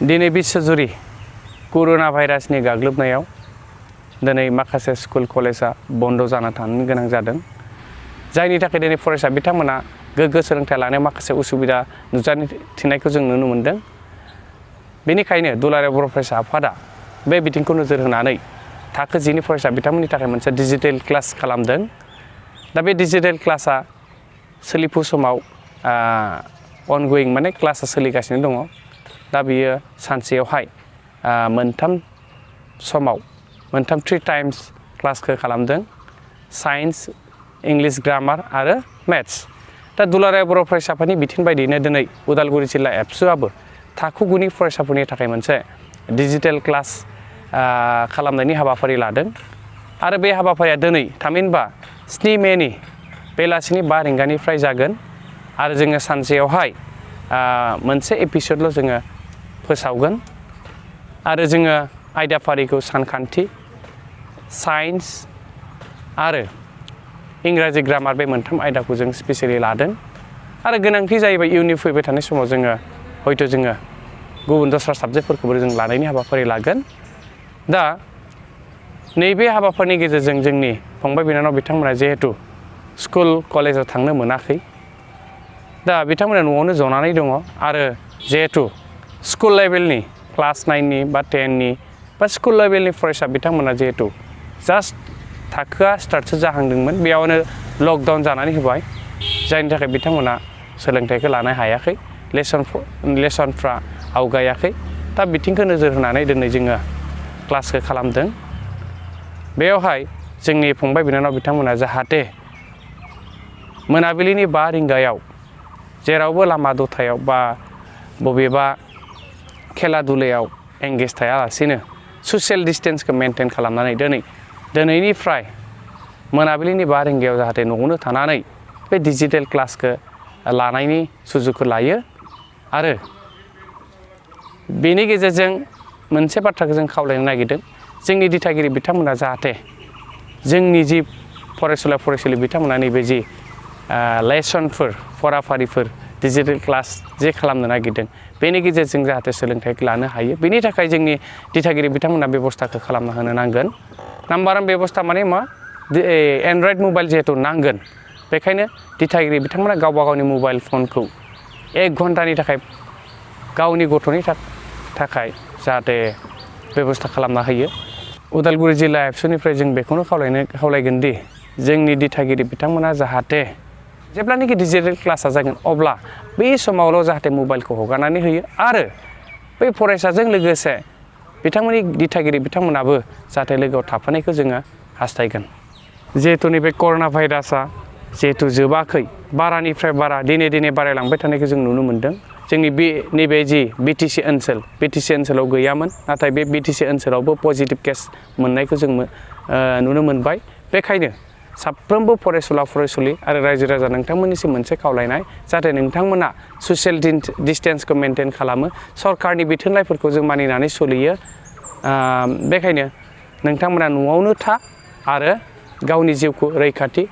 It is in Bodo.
दिनै बिश्वजुरि कर'ना भाइरासनि गाग्लोबनायाव दिनै माखासे स्कुल कलेजा बन्द जाना थानो गोनां जादों जायनि थाखाय दिनै फरायसा बिथांमोना गोग्गो सोलोंथाइ लानायाव माखासे उसुबिदा नुजाथिनायखौ जों नुनो मोनदों बेनिखायनो दुलाराय बर' फरायसा आफादा बे बिथिंखौ नोजोर होनानै थाखो 10 नि फरायसा बिथांमोननि थाखाय मोनसे डिजिटेल क्लास खालामदों दा बे डिजिटेल क्लासआ सोलिफु समाव अनगोइं माने क्लासआ सोलिगासिनो दङ दा बियो सानसेयावहाय मोनथाम समाव मोनथाम 3 टाइम्स क्लासखौ खालामदों साइन्स इंलिश ग्रामार आरो मैथ्स दा दुलाराय बर' फरायसाफोरनि बिथोन बायदियैनो दिनै उदालगुरि जिल्ला एबसुआबो थाखो 9 नि फरायसाफोरनि थाखाय मोनसे डिजिटेल क्लास खालामनायनि हाबाफारि लादों आरो बे हाबाफारिया दिनै थामहिनबा 7 मेनि बेलासिनि 5 रिंगानिफ्राय जागोन आरो जोङो सानसेयावहाय मोनसे एपिसोडल' जोङो फोसावगोन आरो जोङो आयदाफारिखौ सानखान्थि साइन्स आरो इंराजि ग्रामार बे मोनथाम आयदाखौ जों स्पेसियली लादों आरो गोनांथि जायोबा इयुननि फैबाय थानाय समाव जोङो हयथ' जोङो गुबुन दस्रा साबजेक्टफोरखौबो जों लानायनि हाबाफारि लागोन दा नैबे हाबाफारिनि गेजेरजों जोंनि फंबाय बिनानाव बिथांमोना जिहेतु स्कुल कलेजाव थांनो मोनाखै दा बिथांमोना न'आवनो जनानै दङ आरो जिहेतु स्कुल लेभेलनि क्लास 9 नि बा 10 नि बा स्कुल लेभेलनि फरायसा बिथांमोना जिहेतु जास्ट थाखोआ स्टार्टसो जाहांदोंमोन बेयावनो लकडाउन जानानै होबाय जायनि थाखाय बिथांमोना सोलोंथाइखौ लानो हायाखै लेसनफ्रा आवगायाखै दा बिथिंखौ नोजोर होनानै दिनै जोङो क्लासखौ खालामदों बेयावहाय जोंनि फंबाय बिनानाव बिथांमोना जाहाथे मोनाबिलिनि 5 रिंगायाव जेरावबो लामा दथायाव बा बबेबा खेला दुलायाव एंगेज थायालासिनो ससियेल डिस्टेन्सखौ मेनटेन खालामनानै दिनैनिफ्राय मोनाबिलिनि 5 रिंगायाव जाहाथे न'आवनो थानानै बे डिजिटेल क्लासखौ लानायनि सुजुगखौ लायो आरो बेनि गेजेरजों मोनसे बाथ्राखौ जों खावलायनो नागिरदों जोंनि दिथागिरि बिथांमोना जाहाथे जोंनि जि फरायसुला फरायसुलि बिथांमोना नैबे जि लेसनफोर फराफारिफोर डिजिटेल क्लास जे खालामनो नागिरदों बेनि गेजेरजों जाहाथे सोलोंथाइखौ लानो हायो बेनि थाखाय जोंनि दिथागिरि बिथांमोना बेबस्थाखौ खालामना होनो नांगोन नाम्बार 1 बेबस्था माने मा एन्ड्रइड मबाइल जिहेतु नांगोन बेखायनो दिथागिरि बिथांमोना गावबा गावनि मबाइल फनखौ 1 घन्टानि थाखाय गावनि गथ'नि थाखाय जाहाथे बेबस्था खालामना होयो उदालगुरि जिल्ला एबसुनिफ्राय जों बेखौनो खावलायगोन दि जोंनि दिथागिरि बिथांमोना जाहाथे जेब्लानाखि डिजिटेल क्लासआ जागोन अब्ला बे समावल' जाहाथे मबाइलखौ हगारनानै होयो आरो बै फरायसाजों लोगोसे बिथांमोननि दिथागिरि बिथांमोनाबो जाहाथे लोगोआव थाफानायखौ जोङो हास्थायगोन जिहेतु नैबे कर'ना भाइरासआ जिहेतु जोबाखै बारानिफ्राय बारा दिनै बारायलांबाय थानायखौ जों नुनो मोन्दों जोंनि नैबे जि बिटिसि ओनसोलाव गैयामोन नाथाय बे बिटिसि ओनसोलावबो पजिटिभ केस मोननायखौ जों नुनो मोनबाय बेखायनो साफ्रोमबो फरायसुला फरायसुलि आरो रायजो राजा नोंथांमोननिसिम मोनसे खावलायनाय जाहाथे नोंथांमोना ससियेल डिस्टेन्सखौ मेनटेन खालामो सरकारनि बिथोनलाइफोरखौ जों मानिनानै सोलियो बेखायनो नोंथांमोना न'आवनो था आरो गावनि जिउखौ रैखाथि